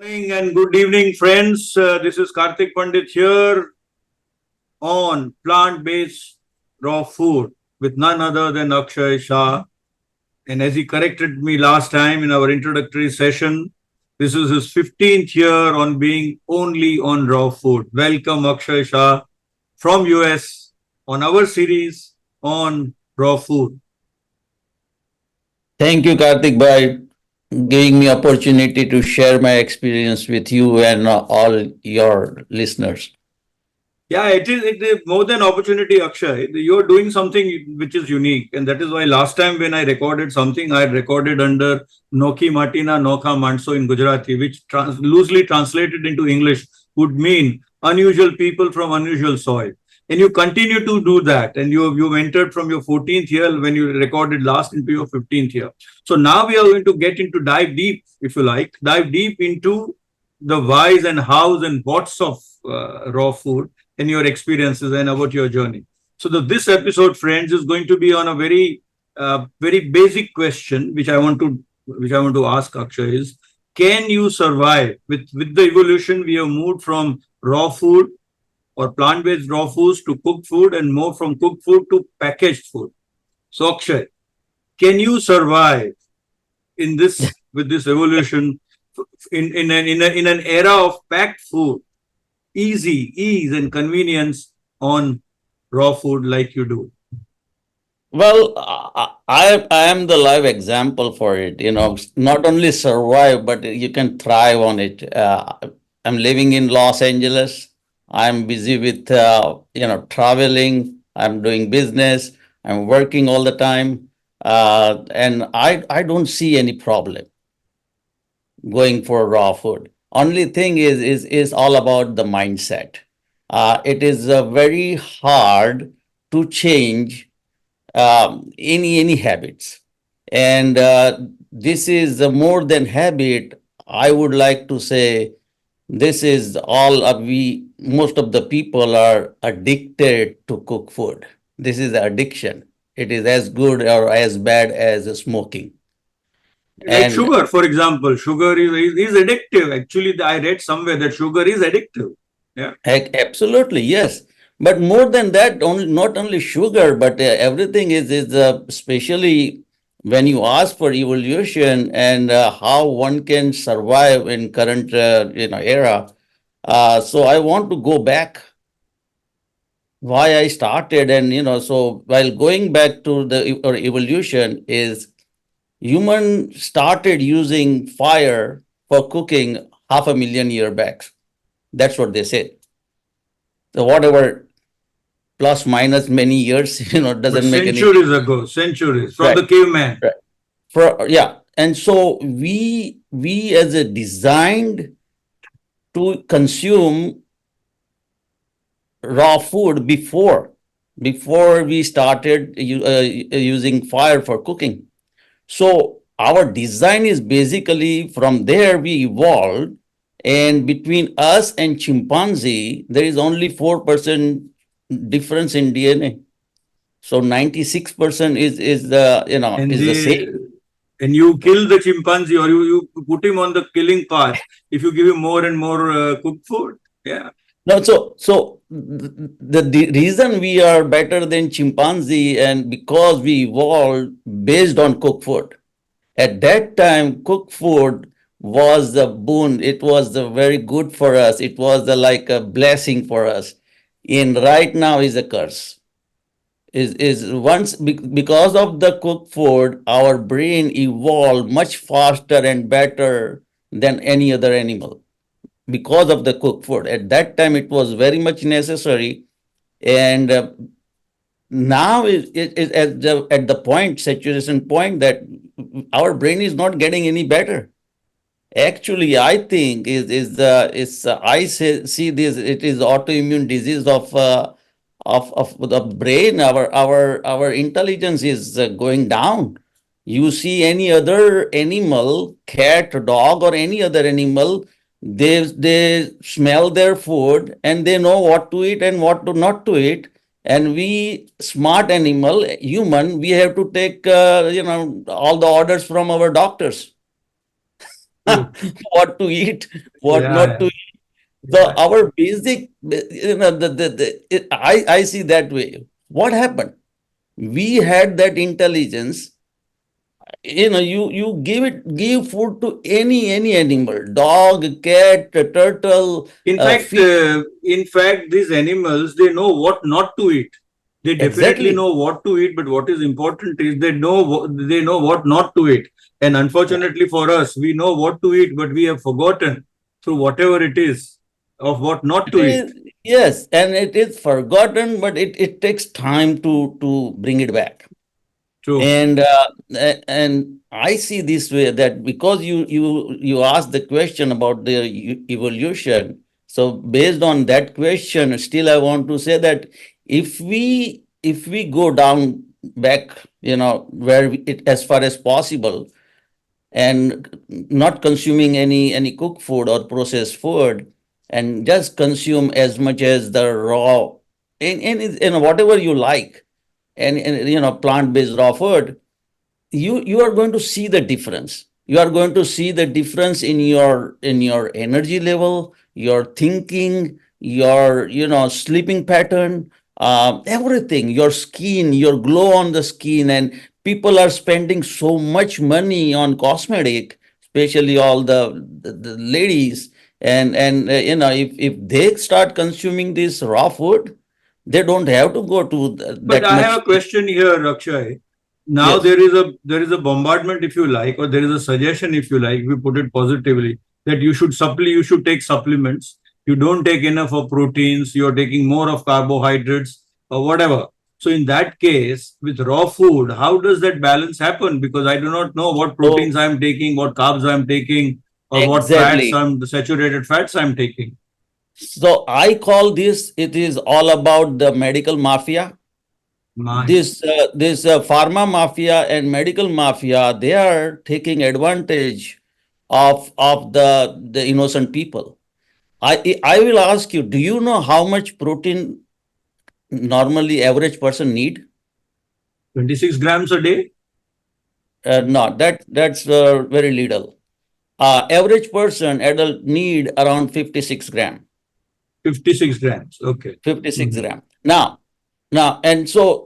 Morning and good evening, friends. This is Karthik Pandit here on plant-based raw food with none other than Axay Shah. And as he corrected me last time in our introductory session, this is his 15th year on being only on raw food. Welcome, Axay Shah from US on our series on raw food. Thank you, Karthik, by giving me opportunity to share my experience with you and all your listeners. Yeah, it is more than opportunity, Akshay. You're doing something which is unique. And that is why last time when I recorded something, I recorded under Noki Matina Nokha Manso in Gujarati, which loosely translated into English would mean unusual people from unusual soil. And you continue to do that. And you've entered from your 14th year when you recorded last into your 15th year. So now we are going to get into dive deep, if you like, dive deep into the whys and hows and whats of raw food and your experiences and about your journey. So this episode, friends, is going to be on a very basic question, which I want to ask Akshay is: can you survive with the evolution? We have moved from raw food or plant-based raw foods to cooked food, and more from cooked food to packaged food. So Akshay, can you survive in this with this evolution in an era of packed food, ease and convenience on raw food like you do? Well, I am the live example for it. Not only survive, but you can thrive on it. I'm living in Los Angeles. I'm busy with traveling. I'm doing business. I'm working all the time, and I don't see any problem going for raw food. Only thing is all about the mindset. It is very hard to change any habits, and this is more than habit. I would like to say this is all we most of the people are addicted to cook food. This is addiction. It is as good or as bad as smoking. Like And sugar, for example, sugar is addictive. Actually, I read somewhere that sugar is addictive. Yeah. Absolutely, yes. But more than that, not only sugar, but everything is especially when you ask for evolution and how one can survive in current era. So I want to go back why I started, and so while going back to the or evolution is human started using fire for cooking half a million year back. That's what they say. So whatever plus minus many years, But doesn't make any centuries ago, centuries from right, the caveman. right. For yeah, and so we as a designed to consume raw food before we started using fire for cooking. So our design is basically from there we evolved, and between us and chimpanzee there is only 4% difference in DNA. So 96% is the And is the same. and you kill the chimpanzee or you put him on the killing path if you give him more and more cooked food. Yeah. No, so the reason we are better than chimpanzee and because we evolved based on cooked food. At that time, cooked food was a boon. It was very good for us. It was like a blessing for us. And right now is a curse. Is once because of the cooked food, our brain evolved much faster and better than any other animal because of the cooked food. At that time, it was very much necessary, and now is at the point saturation point that our brain is not getting any better. Actually, I think is I see this. It is autoimmune disease of the brain. Our intelligence is going down. You see any other animal, cat, dog, or any other animal, they smell their food and they know what to eat and what to not to eat. And we smart animal, human, we have to take all the orders from our doctors. True. what to eat, what Yeah, not to yeah, eat. So yeah. our basic, I see that way. What happened? We had that intelligence. Give food to any animal, dog, cat, turtle, fish. In fact, these animals, they know what not to eat. They definitely Exactly. know what to eat, but what is important is they know what not to eat. And unfortunately for us, we know what to eat, but we have forgotten through whatever it is of what not It to eat. is, yes, and it is forgotten, but it takes time to bring it back. True. And I see this way, that because you asked the question about the evolution. So based on that question, still I want to say that if we go down back, it as far as possible, and not consuming any cooked food or processed food, and just consume as much as the raw, in whatever you like, and plant-based raw food, you are going to see the difference. You are going to see the difference in your energy level, your thinking, your sleeping pattern, everything, your skin, your glow on the skin. And people are spending so much money on cosmetic, especially all the ladies. And if they start consuming this raw food, they don't have to go to But that I have much. a question here, Akshay. Now Yes. there is a bombardment, if you like, or there is a suggestion, if you like, we put it positively, that you should take supplements. You don't take enough of proteins, you're taking more of carbohydrates or whatever. So in that case, with raw food, how does that balance happen? Because I do not know what proteins So I'm taking, what carbs I'm taking, or what fats exactly. I'm the saturated fats I'm taking. So I call this, it is all about the medical mafia. My This pharma mafia and medical mafia, they are taking advantage of the innocent people. I will ask you, do you know how much protein normally average person need? 26 grams a day, No, that's very little. Average person, adult, need around 56 gram. 56 grams. Okay. 56 Mhm. gram. Now, and so,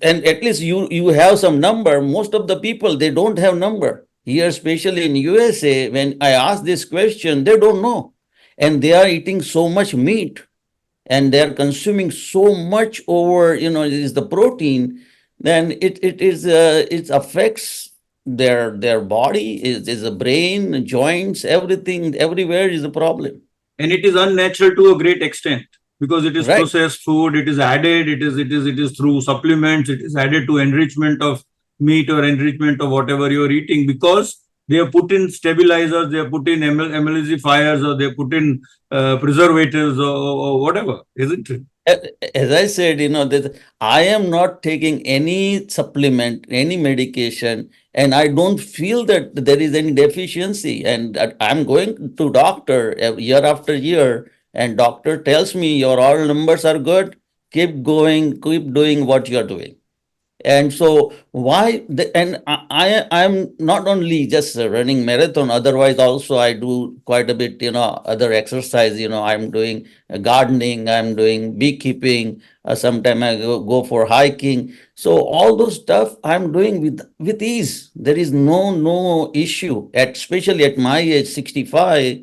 and at least you have some number. Most of the people, they don't have number here, especially in USA. When I ask this question, they don't know, and they are eating so much meat, and they are consuming so much over, is the protein. Then it affects their body, is the brain, joints, everything, everywhere is a problem, And it is unnatural to a great extent because it is right? processed food. It is added. It is through supplements. It is added to enrichment of meat or enrichment of whatever you are eating because they have put in stabilizers, they have put in emulsifiers, or they have put in preservatives or whatever, isn't it? As I said, that I am not taking any supplement, any medication, and I don't feel that there is any deficiency. And I'm going to doctor year after year, and doctor tells me your all numbers are good. Keep going, keep doing what you're doing. And so and I'm not only just running marathon, otherwise also I do quite a bit, other exercise. I'm doing gardening, I'm doing beekeeping, sometime I go for hiking. So all those stuff I'm doing with ease. There is no issue, especially at my age, 65.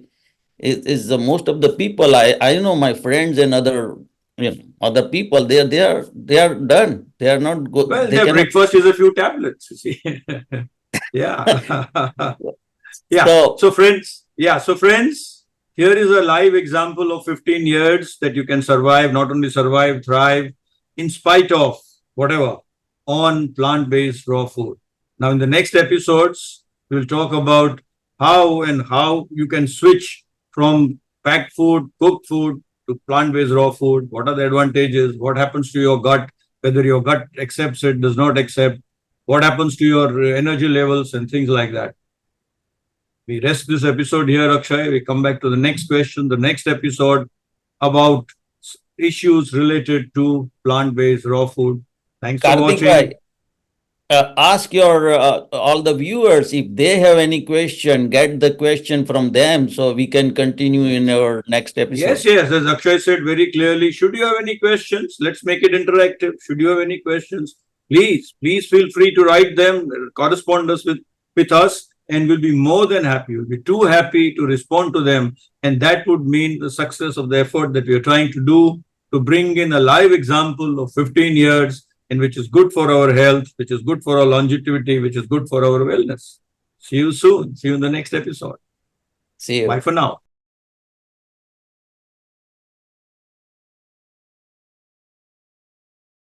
Is the most of the people I know, my friends and other people, they are done. They are not Well, they their cannot. breakfast is a few tablets, you see. Yeah. Yeah. So So friends, here is a live example of 15 years that you can survive, not only survive, thrive, in spite of whatever, on plant-based raw food. Now, in the next episodes, we'll talk about how you can switch from packed food, cooked food to plant-based raw food. What are the advantages? What happens to your gut? Whether your gut accepts it, does not accept. What happens to your energy levels and things like that. We rest this episode here, Akshay. We come back to the next question, the next episode about issues related to plant based raw food. Thanks for Karthik bhai, watching. ask your all the viewers if they have any question, get the question from them so we can continue in our next episode. Yes, as Akshay said very clearly, should you have any questions, let's make it interactive. Should you have any questions, please feel free to write them, correspond us with us, and we'll be more than happy. We'll be too happy to respond to them. And that would mean the success of the effort that we are trying to do to bring in a live example of 15 years, and which is good for our health, which is good for our longevity, which is good for our wellness. See you soon. See you in the next episode. See you. Bye for now.